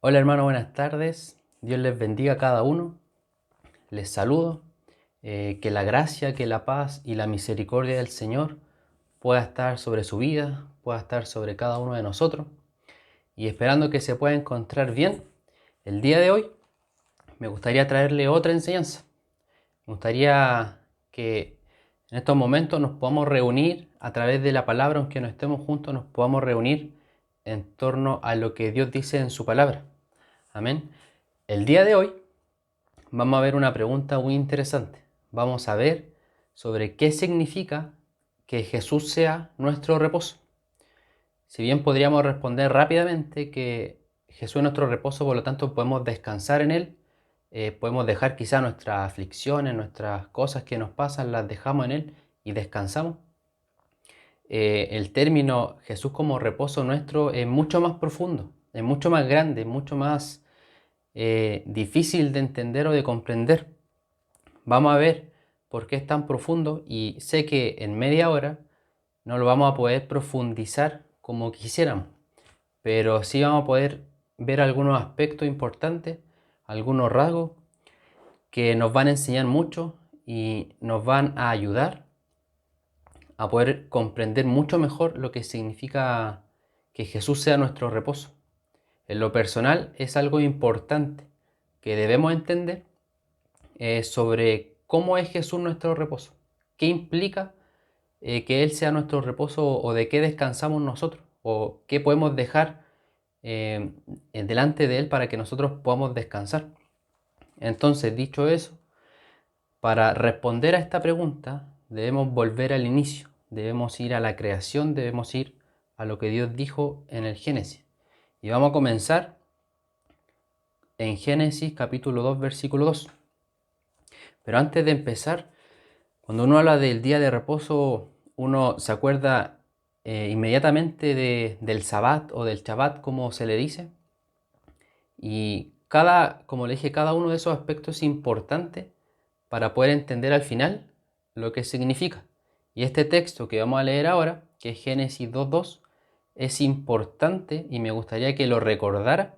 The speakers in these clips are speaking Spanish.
Hola hermano, buenas tardes. Dios les bendiga a cada uno. Les saludo. Que la gracia, que la paz y la misericordia del Señor pueda estar sobre su vida, pueda estar sobre cada uno de nosotros. Y esperando que se pueda encontrar bien, el día de hoy me gustaría traerle otra enseñanza. Me gustaría que en estos momentos nos podamos reunir a través de la palabra, aunque no estemos juntos, nos podamos reunir en torno a lo que Dios dice en su palabra. Amén. El día de hoy vamos a ver una pregunta muy interesante. Vamos a ver sobre qué significa que Jesús sea nuestro reposo. Si bien podríamos responder rápidamente que Jesús es nuestro reposo, por lo tanto podemos descansar en Él, podemos dejar quizá nuestras aflicciones, nuestras cosas que nos pasan, las dejamos en Él y descansamos. El término Jesús como reposo nuestro es mucho más profundo, es mucho más grande, es mucho más difícil de entender o de comprender. Vamos a ver por qué es tan profundo y sé que en media hora no lo vamos a poder profundizar como quisiéramos, pero sí vamos a poder ver algunos aspectos importantes, algunos rasgos que nos van a enseñar mucho y nos van a ayudar a poder comprender mucho mejor lo que significa que Jesús sea nuestro reposo. En lo personal es algo importante que debemos entender sobre cómo es Jesús nuestro reposo, qué implica que Él sea nuestro reposo o de qué descansamos nosotros o qué podemos dejar delante de Él para que nosotros podamos descansar. Entonces, dicho eso, para responder a esta pregunta debemos volver al inicio, debemos ir a la creación, debemos ir a lo que Dios dijo en el Génesis. Y vamos a comenzar en Génesis capítulo 2, versículo 2. Pero antes de empezar, cuando uno habla del día de reposo, uno se acuerda inmediatamente del Sabbat o del Shabbat, como se le dice. Y como le dije, cada uno de esos aspectos es importante para poder entender al final lo que significa. Y este texto que vamos a leer ahora, que es Génesis 2.2, es importante y me gustaría que lo recordara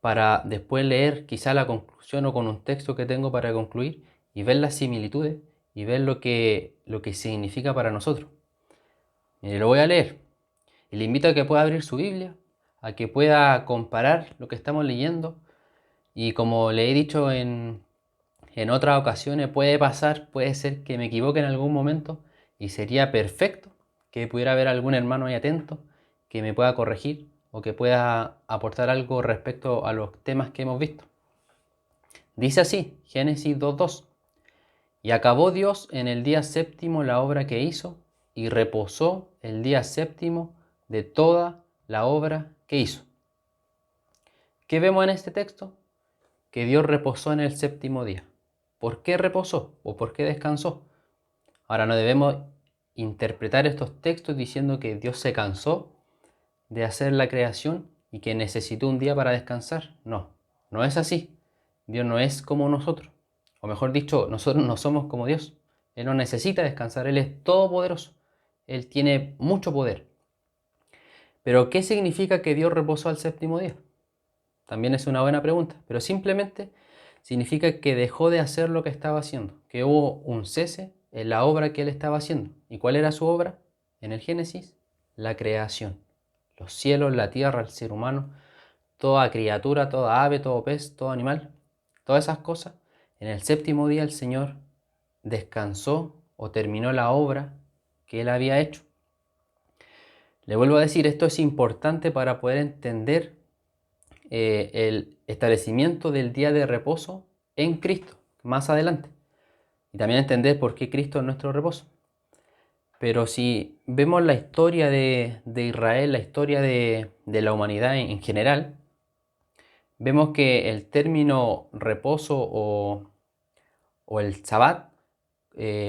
para después leer quizá la conclusión o con un texto que tengo para concluir y ver las similitudes y ver lo que significa para nosotros. Y lo voy a leer. Y le invito a que pueda abrir su Biblia, a que pueda comparar lo que estamos leyendo. Y como le he dicho en otras ocasiones, puede pasar, puede ser que me equivoque en algún momento y sería perfecto que pudiera haber algún hermano ahí atento que me pueda corregir o que pueda aportar algo respecto a los temas que hemos visto. Dice así, Génesis 2.2. Y acabó Dios en el día séptimo la obra que hizo, y reposó el día séptimo de toda la obra que hizo. ¿Qué vemos en este texto? Que Dios reposó en el séptimo día. ¿Por qué reposó o por qué descansó? Ahora no debemos interpretar estos textos diciendo que Dios se cansó de hacer la creación y que necesitó un día para descansar. No, no es así. Dios no es como nosotros. O mejor dicho, nosotros no somos como Dios. Él no necesita descansar, Él es todopoderoso. Él tiene mucho poder. Pero ¿qué significa que Dios reposó al séptimo día? También es una buena pregunta, pero simplemente significa que dejó de hacer lo que estaba haciendo, que hubo un cese en la obra que Él estaba haciendo. ¿Y cuál era su obra? En el Génesis, la creación. Los cielos, la tierra, el ser humano, toda criatura, toda ave, todo pez, todo animal, todas esas cosas. En el séptimo día el Señor descansó o terminó la obra que Él había hecho. Le vuelvo a decir, esto es importante para poder entender el establecimiento del día de reposo en Cristo, más adelante. Y también entender por qué Cristo es nuestro reposo. Pero si vemos la historia de Israel, la historia de la humanidad en general, vemos que el término reposo o el Sabbat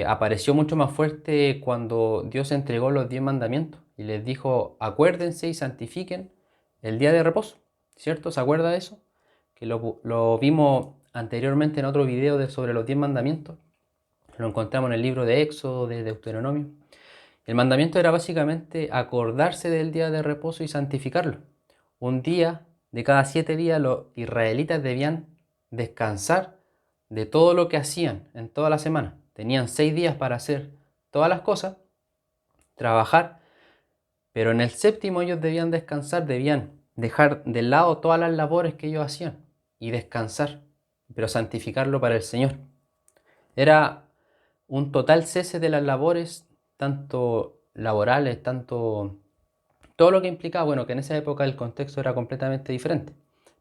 apareció mucho más fuerte cuando Dios entregó los 10 mandamientos y les dijo, acuérdense y santifiquen el día de reposo, ¿cierto? ¿Se acuerda de eso? Que lo vimos anteriormente en otro video sobre los 10 mandamientos. Lo encontramos en el libro de Éxodo, de Deuteronomio. El mandamiento era básicamente acordarse del día de reposo y santificarlo. Un día de cada 7 días los israelitas debían descansar de todo lo que hacían en toda la semana. Tenían 6 días para hacer todas las cosas, trabajar, pero en el séptimo ellos debían descansar, debían dejar de lado todas las labores que ellos hacían y descansar, pero santificarlo para el Señor. Era un total cese de las labores, tanto laborales, tanto todo lo que implicaba, bueno, que en esa época el contexto era completamente diferente,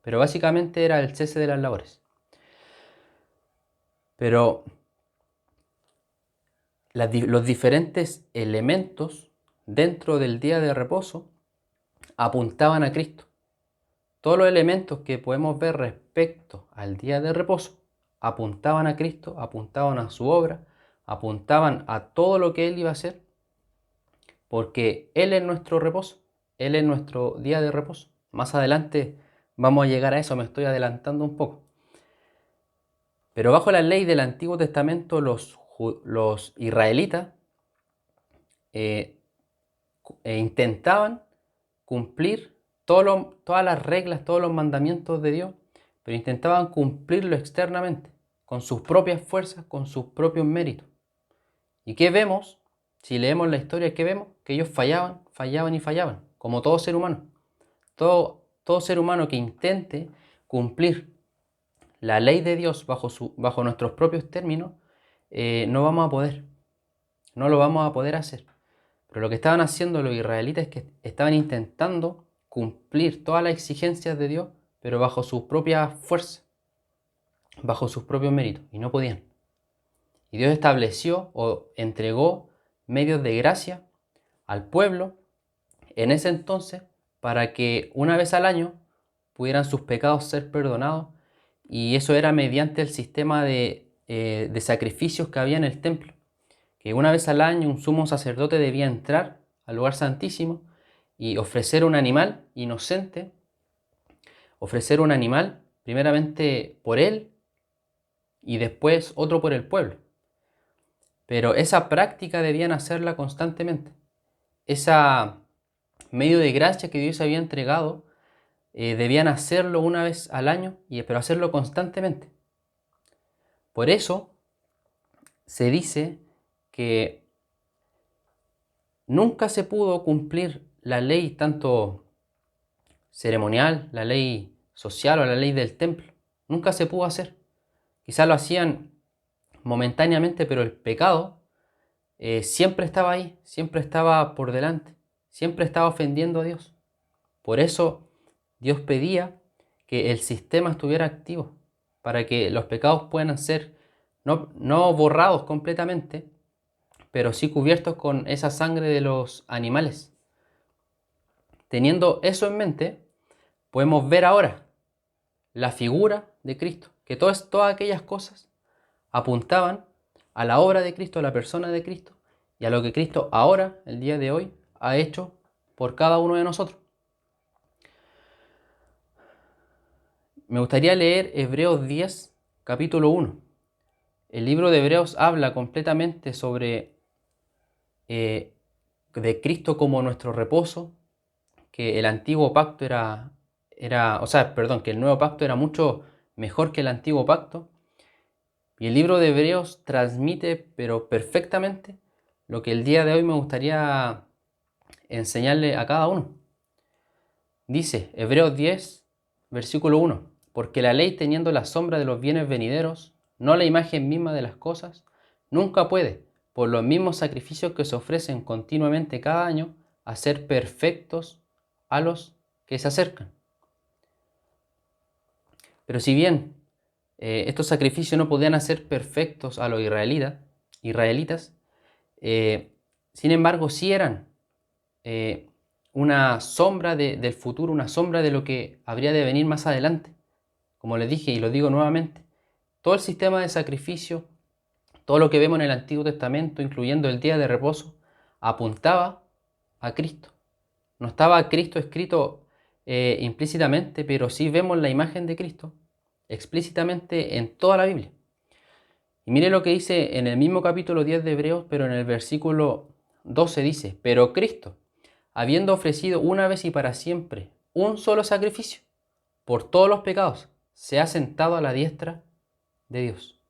pero básicamente era el cese de las labores. Pero los diferentes elementos dentro del día de reposo apuntaban a Cristo. Todos los elementos que podemos ver respecto al día de reposo apuntaban a Cristo, apuntaban a su obra, apuntaban a todo lo que Él iba a hacer, porque Él es nuestro reposo, Él es nuestro día de reposo. Más adelante vamos a llegar a eso, me estoy adelantando un poco. Pero bajo la ley del Antiguo Testamento, los israelitas intentaban cumplir todas las reglas, todos los mandamientos de Dios, pero intentaban cumplirlo externamente, con sus propias fuerzas, con sus propios méritos. ¿Y qué vemos? Si leemos la historia, ¿qué vemos? Que ellos fallaban, fallaban y fallaban, como todo ser humano. Todo ser humano que intente cumplir la ley de Dios bajo nuestros propios términos, no vamos a poder, no lo vamos a poder hacer. Pero lo que estaban haciendo los israelitas es que estaban intentando cumplir todas las exigencias de Dios, pero bajo sus propias fuerzas, bajo sus propios méritos, y no podían. Y Dios estableció o entregó medios de gracia al pueblo en ese entonces para que una vez al año pudieran sus pecados ser perdonados, y eso era mediante el sistema de sacrificios que había en el templo, que una vez al año un sumo sacerdote debía entrar al lugar santísimo y ofrecer un animal inocente, ofrecer un animal primeramente por él y después otro por el pueblo. Pero esa práctica debían hacerla constantemente. Ese medio de gracia que Dios había entregado, debían hacerlo una vez al año, pero hacerlo constantemente. Por eso se dice que nunca se pudo cumplir la ley tanto ceremonial, la ley social o la ley del templo. Nunca se pudo hacer. Quizás lo hacían momentáneamente, pero el pecado siempre estaba ahí, siempre estaba por delante, siempre estaba ofendiendo a Dios. Por eso Dios pedía que el sistema estuviera activo, para que los pecados puedan ser no borrados completamente, pero sí cubiertos con esa sangre de los animales. Teniendo eso en mente, podemos ver ahora la figura de Cristo, que todas aquellas cosas apuntaban a la obra de Cristo, a la persona de Cristo, y a lo que Cristo ahora, el día de hoy, ha hecho por cada uno de nosotros. Me gustaría leer Hebreos 10, capítulo 1. El libro de Hebreos habla completamente sobre de Cristo como nuestro reposo, que el antiguo pacto que el nuevo pacto era mucho mejor que el antiguo pacto. Y el libro de Hebreos transmite, pero perfectamente, lo que el día de hoy me gustaría enseñarle a cada uno. Dice Hebreos 10, versículo 1: porque la ley, teniendo la sombra de los bienes venideros, no la imagen misma de las cosas, nunca puede, por los mismos sacrificios que se ofrecen continuamente cada año, hacer perfectos a los que se acercan. Pero si bien estos sacrificios no podían hacer perfectos a los israelitas, sin embargo sí eran una sombra del futuro, una sombra de lo que habría de venir más adelante. Como les dije y lo digo nuevamente, todo el sistema de sacrificio, todo lo que vemos en el Antiguo Testamento, incluyendo el día de reposo, apuntaba a Cristo. No estaba Cristo escrito implícitamente, pero sí vemos la imagen de Cristo explícitamente en toda la Biblia. Y mire lo que dice en el mismo capítulo 10 de Hebreos, pero en el versículo 12 dice: pero Cristo, habiendo ofrecido una vez y para siempre un solo sacrificio por todos los pecados, se ha sentado a la diestra de Dios.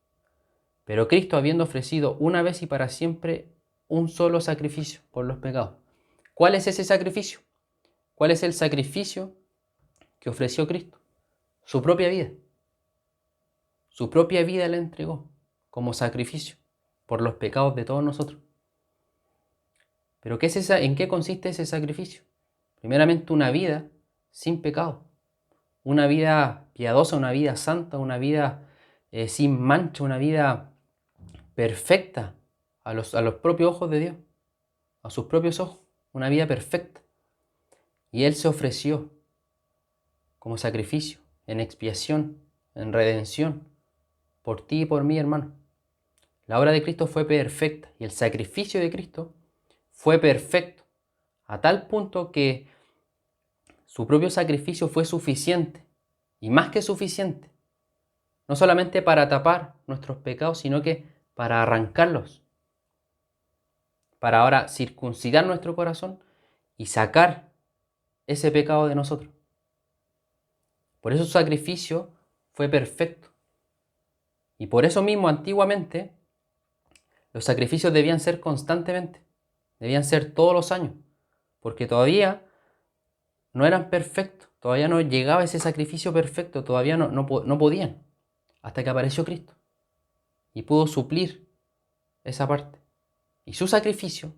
Pero Cristo, habiendo ofrecido una vez y para siempre un solo sacrificio por los pecados. ¿Cuál es ese sacrificio? ¿Cuál es el sacrificio que ofreció Cristo? Su propia vida. Su propia vida la entregó como sacrificio por los pecados de todos nosotros. ¿Pero qué es en qué consiste ese sacrificio? Primeramente, una vida sin pecado. Una vida piadosa, una vida santa, una vida sin mancha, una vida perfecta a los propios ojos de Dios, a sus propios ojos, una vida perfecta. Y Él se ofreció como sacrificio, en expiación, en redención, por ti y por mí, hermano. La obra de Cristo fue perfecta y el sacrificio de Cristo fue perfecto, a tal punto que su propio sacrificio fue suficiente, y más que suficiente, no solamente para tapar nuestros pecados, sino que para arrancarlos, para ahora circuncidar nuestro corazón y sacar ese pecado de nosotros. Por eso su sacrificio fue perfecto. Y por eso mismo, antiguamente, los sacrificios debían ser constantemente, debían ser todos los años, porque todavía no eran perfectos, todavía no llegaba ese sacrificio perfecto, todavía no podían, hasta que apareció Cristo y pudo suplir esa parte. Y su sacrificio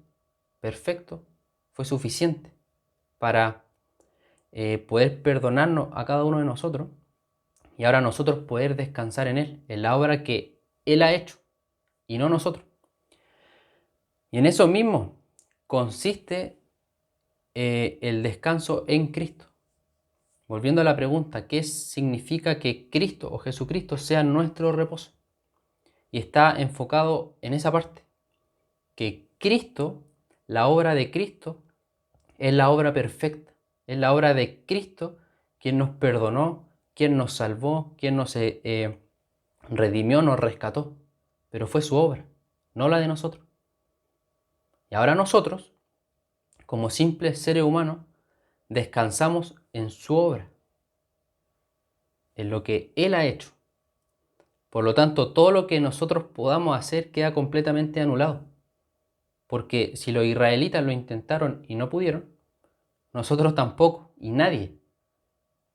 perfecto fue suficiente para poder perdonarnos a cada uno de nosotros y ahora nosotros poder descansar en Él, en la obra que Él ha hecho y no nosotros. Y en eso mismo consiste el descanso en Cristo. Volviendo a la pregunta, ¿qué significa que Cristo o Jesucristo sea nuestro reposo? Y está enfocado en esa parte, que Cristo, la obra de Cristo, es la obra perfecta, es la obra de Cristo quien nos perdonó, quien nos salvó, quien nos redimió, nos rescató, pero fue su obra, no la de nosotros. Y ahora nosotros, como simples seres humanos, descansamos en su obra, en lo que Él ha hecho. Por lo tanto, todo lo que nosotros podamos hacer queda completamente anulado. Porque si los israelitas lo intentaron y no pudieron, nosotros tampoco, y nadie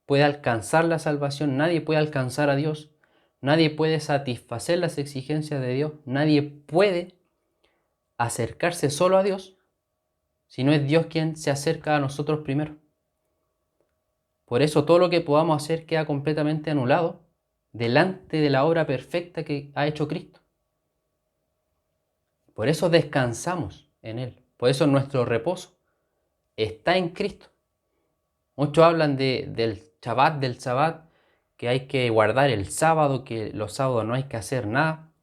puede alcanzar la salvación, nadie puede alcanzar a Dios, nadie puede satisfacer las exigencias de Dios, nadie puede acercarse solo a Dios si no es Dios quien se acerca a nosotros primero. Por eso todo lo que podamos hacer queda completamente anulado delante de la obra perfecta que ha hecho Cristo. Por eso descansamos en Él, por eso nuestro reposo está en Cristo. Muchos hablan del Shabbat, que hay que guardar el sábado, que los sábados no hay que hacer nada.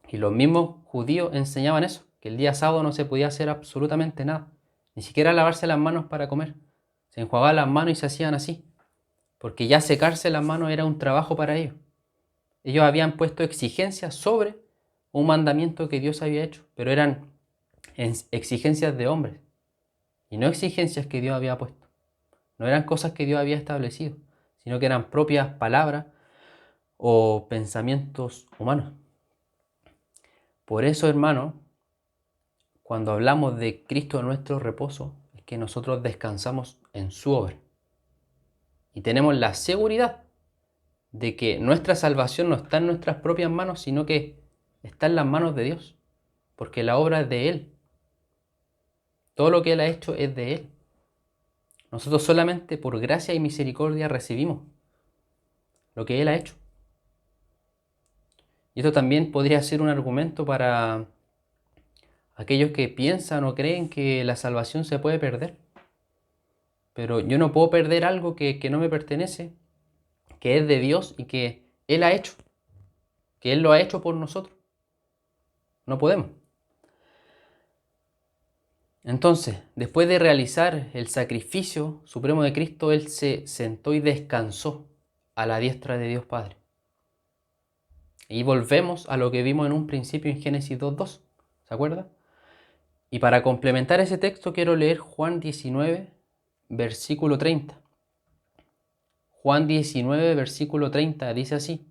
Y los mismos judíos enseñaban eso, que el día sábado no se podía hacer absolutamente nada, ni siquiera lavarse las manos para comer. Se enjuagaban las manos y se hacían así, porque ya secarse las manos era un trabajo para ellos. Ellos habían puesto exigencias sobre un mandamiento que Dios había hecho, pero eran exigencias de hombres y no exigencias que Dios había puesto. No eran cosas que Dios había establecido, sino que eran propias palabras o pensamientos humanos. Por eso, hermano, cuando hablamos de Cristo nuestro reposo, es que nosotros descansamos en su obra. Y tenemos la seguridad de que nuestra salvación no está en nuestras propias manos, sino que está en las manos de Dios, porque la obra es de Él. Todo lo que Él ha hecho es de Él. Nosotros solamente por gracia y misericordia recibimos lo que Él ha hecho. Y esto también podría ser un argumento para aquellos que piensan o creen que la salvación se puede perder. Pero yo no puedo perder algo que no me pertenece, que es de Dios y que Él ha hecho, que Él lo ha hecho por nosotros. No podemos. Entonces, después de realizar el sacrificio supremo de Cristo, Él se sentó y descansó a la diestra de Dios Padre. Y volvemos a lo que vimos en un principio en Génesis 2:2. ¿Se acuerda? Y para complementar ese texto quiero leer Juan 19, versículo 30. Juan 19, versículo 30 dice así: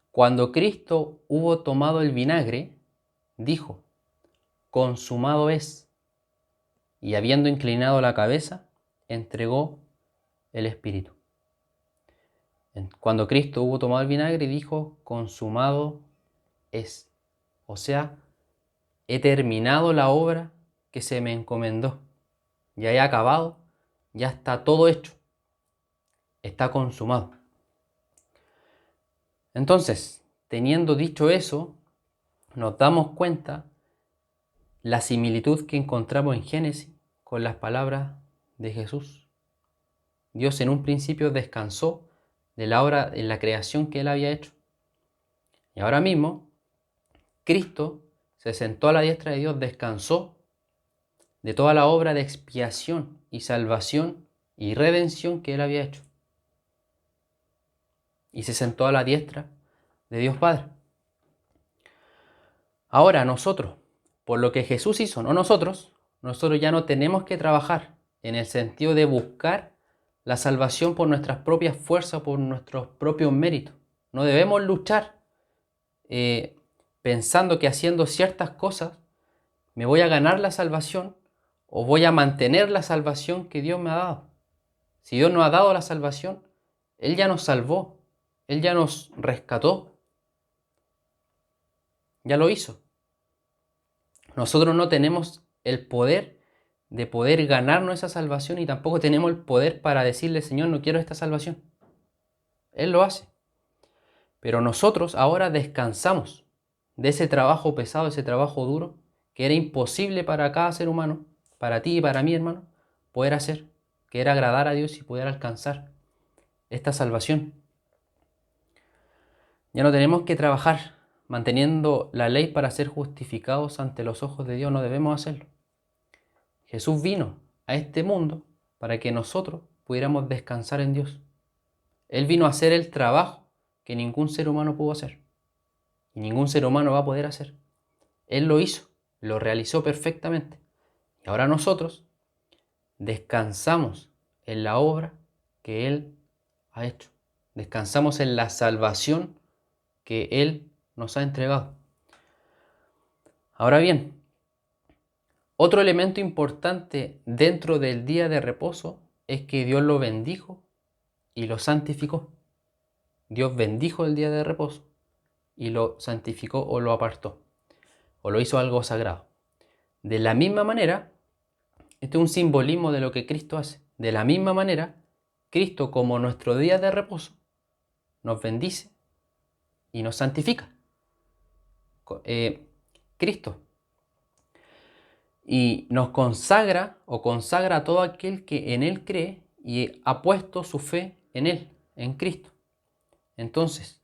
Cuando Cristo hubo tomado el vinagre, dijo: consumado es. Y habiendo inclinado la cabeza, entregó el Espíritu. Cuando Cristo hubo tomado el vinagre, dijo: consumado es. O sea, he terminado la obra que se me encomendó. Ya he acabado, ya está todo hecho. Está consumado. Entonces, teniendo dicho eso, nos damos cuenta la similitud que encontramos en Génesis con las palabras de Jesús. Dios en un principio descansó de la obra en la creación que Él había hecho. Y ahora mismo, Cristo se sentó a la diestra de Dios, descansó de toda la obra de expiación y salvación y redención que Él había hecho. Y se sentó a la diestra de Dios Padre. Ahora nosotros, por lo que Jesús hizo, no nosotros ya no tenemos que trabajar en el sentido de buscar la salvación por nuestras propias fuerzas, por nuestros propios méritos. No debemos luchar pensando que haciendo ciertas cosas me voy a ganar la salvación o voy a mantener la salvación que Dios me ha dado. Si Dios nos ha dado la salvación, Él ya nos salvó, Él ya nos rescató, ya lo hizo. Nosotros no tenemos el poder de poder ganarnos esa salvación y tampoco tenemos el poder para decirle: Señor, no quiero esta salvación. Él lo hace. Pero nosotros ahora descansamos de ese trabajo pesado, ese trabajo duro, que era imposible para cada ser humano, para ti y para mí, hermano, poder hacer, que era agradar a Dios y poder alcanzar esta salvación. Ya no tenemos que trabajar manteniendo la ley para ser justificados ante los ojos de Dios, no debemos hacerlo. Jesús vino a este mundo para que nosotros pudiéramos descansar en Dios. Él vino a hacer el trabajo que ningún ser humano pudo hacer y ningún ser humano va a poder hacer. Él lo hizo, lo realizó perfectamente. Y ahora nosotros descansamos en la obra que Él ha hecho. Descansamos en la salvación que Él nos ha entregado. Ahora bien, otro elemento importante dentro del día de reposo es que Dios lo bendijo y lo santificó. Dios bendijo el día de reposo y lo santificó o lo apartó, o lo hizo algo sagrado. De la misma manera, este es un simbolismo de lo que Cristo hace. De la misma manera, Cristo, como nuestro día de reposo, nos bendice y nos santifica. Cristo. Y nos consagra o consagra a todo aquel que en Él cree y ha puesto su fe en Él, en Cristo. Entonces,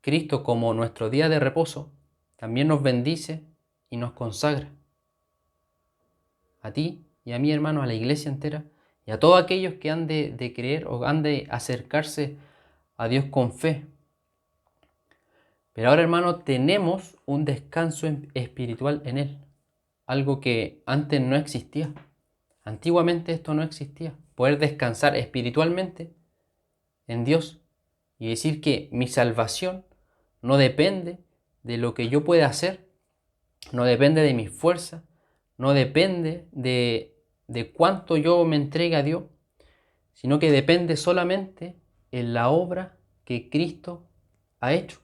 Cristo, como nuestro día de reposo, también nos bendice y nos consagra. A ti y a mi hermano, a la iglesia entera y a todos aquellos que han de creer o han de acercarse a Dios con fe. Pero ahora, hermano, tenemos un descanso espiritual en Él. Algo que antes no existía. Antiguamente esto no existía. Poder descansar espiritualmente en Dios y decir que mi salvación no depende de lo que yo pueda hacer, no depende de mi fuerza, no depende de cuánto yo me entregue a Dios, sino que depende solamente en la obra que Cristo ha hecho.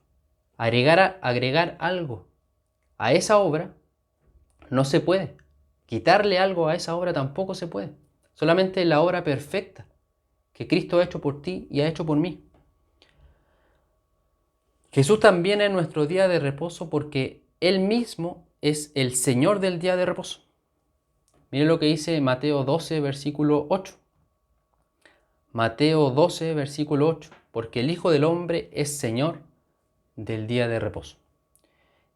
Agregar algo a esa obra no se puede. Quitarle algo a esa obra tampoco se puede. Solamente la obra perfecta que Cristo ha hecho por ti y ha hecho por mí. Jesús también es nuestro día de reposo porque Él mismo es el Señor del día de reposo. Miren lo que dice Mateo 12, versículo 8. Mateo 12, versículo 8. Porque el Hijo del Hombre es Señor del día de reposo.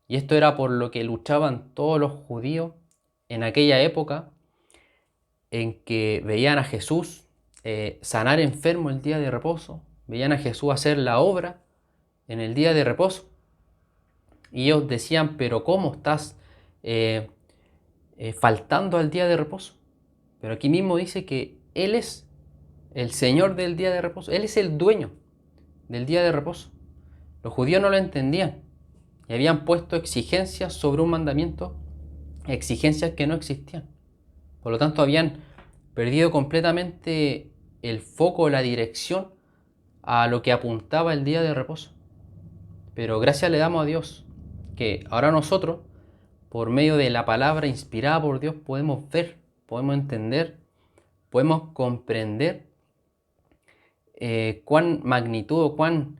Y esto era por lo que luchaban todos los judíos en aquella época en que veían a Jesús sanar enfermo el día de reposo, veían a Jesús hacer la obra en el día de reposo. Y ellos decían: pero ¿cómo estás faltando al día de reposo? Pero aquí mismo dice que Él es el Señor del día de reposo. Él es el dueño del día de reposo. Los judíos no lo entendían y habían puesto exigencias sobre un mandamiento, exigencias que no existían. Por lo tanto, habían perdido completamente el foco, la dirección a lo que apuntaba el día de reposo. Pero gracias le damos a Dios que ahora nosotros, por medio de la palabra inspirada por Dios, podemos ver, podemos entender, podemos comprender cuán magnitud o cuán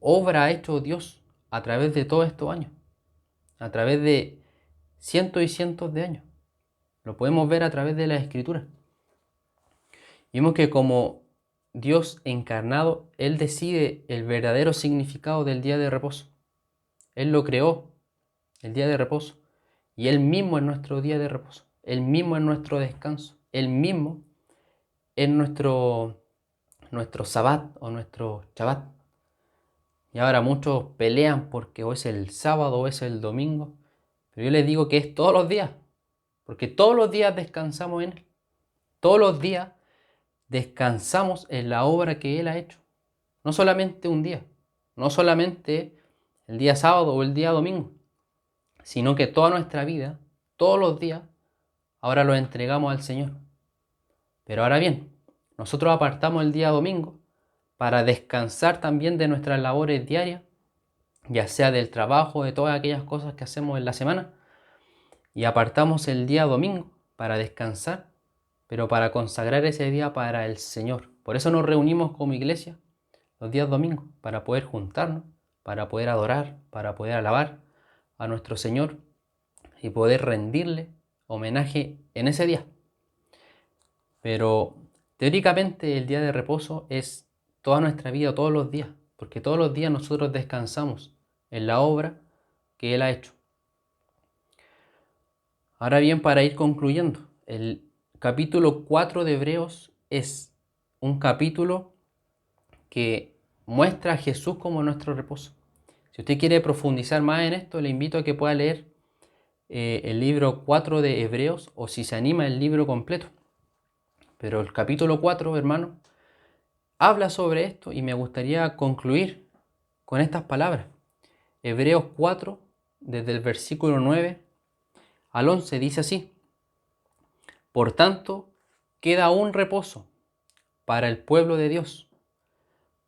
obra ha hecho Dios a través de todos estos años, a través de cientos y cientos de años. Lo podemos ver a través de la Escritura. Vimos que como Dios encarnado, Él decide el verdadero significado del día de reposo. Él lo creó, el día de reposo, y Él mismo es nuestro día de reposo. Él mismo es nuestro descanso. Él mismo es nuestro sabbat o nuestro shabbat. Y ahora muchos pelean porque o es el sábado o es el domingo. Pero yo les digo que es todos los días. Porque todos los días descansamos en Él. Todos los días descansamos en la obra que Él ha hecho. No solamente un día. No solamente el día sábado o el día domingo. Sino que toda nuestra vida, todos los días, ahora lo entregamos al Señor. Pero ahora bien, nosotros apartamos el día domingo para descansar también de nuestras labores diarias, ya sea del trabajo, de todas aquellas cosas que hacemos en la semana, y apartamos el día domingo para descansar, pero para consagrar ese día para el Señor. Por eso nos reunimos como iglesia los días domingos, para poder juntarnos, para poder adorar, para poder alabar a nuestro Señor y poder rendirle homenaje en ese día. Pero teóricamente el día de reposo es toda nuestra vida, todos los días, porque todos los días nosotros descansamos en la obra que Él ha hecho. Ahora bien, para ir concluyendo, el capítulo 4 de Hebreos es un capítulo que muestra a Jesús como nuestro reposo. Si usted quiere profundizar más en esto, le invito a que pueda leer el libro 4 de Hebreos, o si se anima, el libro completo. Pero el capítulo 4, hermano, habla sobre esto y me gustaría concluir con estas palabras. Hebreos 4, desde el versículo 9 al 11, dice así: Por tanto, queda un reposo para el pueblo de Dios,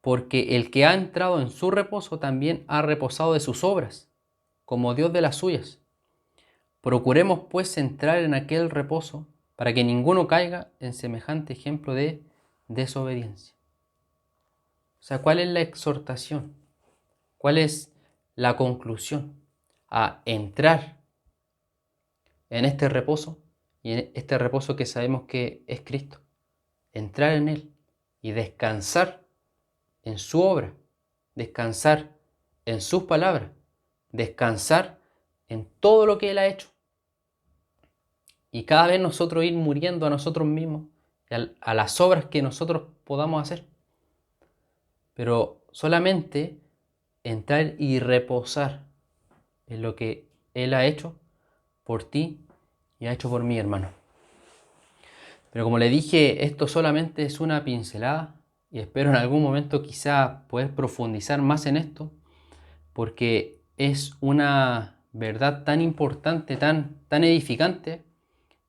porque el que ha entrado en su reposo también ha reposado de sus obras, como Dios de las suyas. Procuremos pues entrar en aquel reposo, para que ninguno caiga en semejante ejemplo de desobediencia. O sea, ¿cuál es la exhortación? ¿Cuál es la conclusión? A entrar en este reposo, y en este reposo que sabemos que es Cristo. Entrar en Él y descansar en su obra, descansar en sus palabras, descansar en todo lo que Él ha hecho. Y cada vez nosotros ir muriendo a nosotros mismos, a las obras que nosotros podamos hacer. Pero solamente entrar y reposar en lo que Él ha hecho por ti y ha hecho por mí, hermano. Pero como le dije, esto solamente es una pincelada y espero en algún momento quizá poder profundizar más en esto, porque es una verdad tan importante, tan edificante,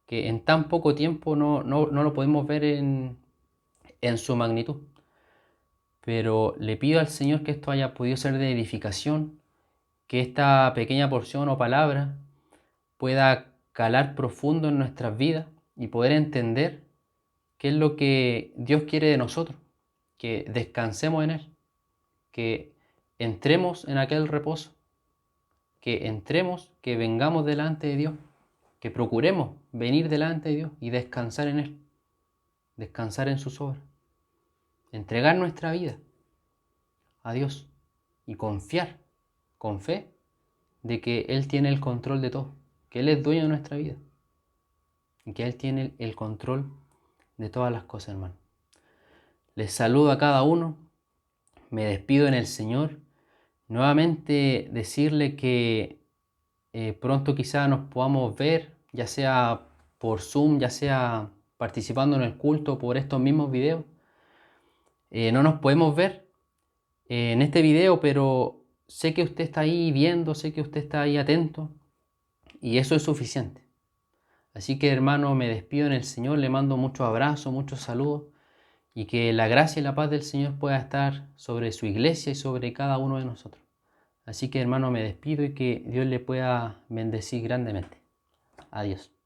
que en tan poco tiempo no lo podemos ver en su magnitud. Pero le pido al Señor que esto haya podido ser de edificación, que esta pequeña porción o palabra pueda calar profundo en nuestras vidas y poder entender qué es lo que Dios quiere de nosotros, que descansemos en Él, que entremos en aquel reposo, que entremos, que vengamos delante de Dios, que procuremos venir delante de Dios y descansar en Él, descansar en sus obras, entregar nuestra vida a Dios y confiar con fe de que Él tiene el control de todo, que Él es dueño de nuestra vida y que Él tiene el control de todas las cosas, hermano. Les saludo a cada uno, me despido en el Señor. Nuevamente decirle que pronto quizá nos podamos ver, ya sea por Zoom, ya sea participando en el culto por estos mismos videos. No nos podemos ver en este video, pero sé que usted está ahí viendo, sé que usted está ahí atento y eso es suficiente. Así que, hermano, me despido en el Señor, le mando muchos abrazos, muchos saludos y que la gracia y la paz del Señor pueda estar sobre su iglesia y sobre cada uno de nosotros. Así que, hermano, me despido y que Dios le pueda bendecir grandemente. Adiós.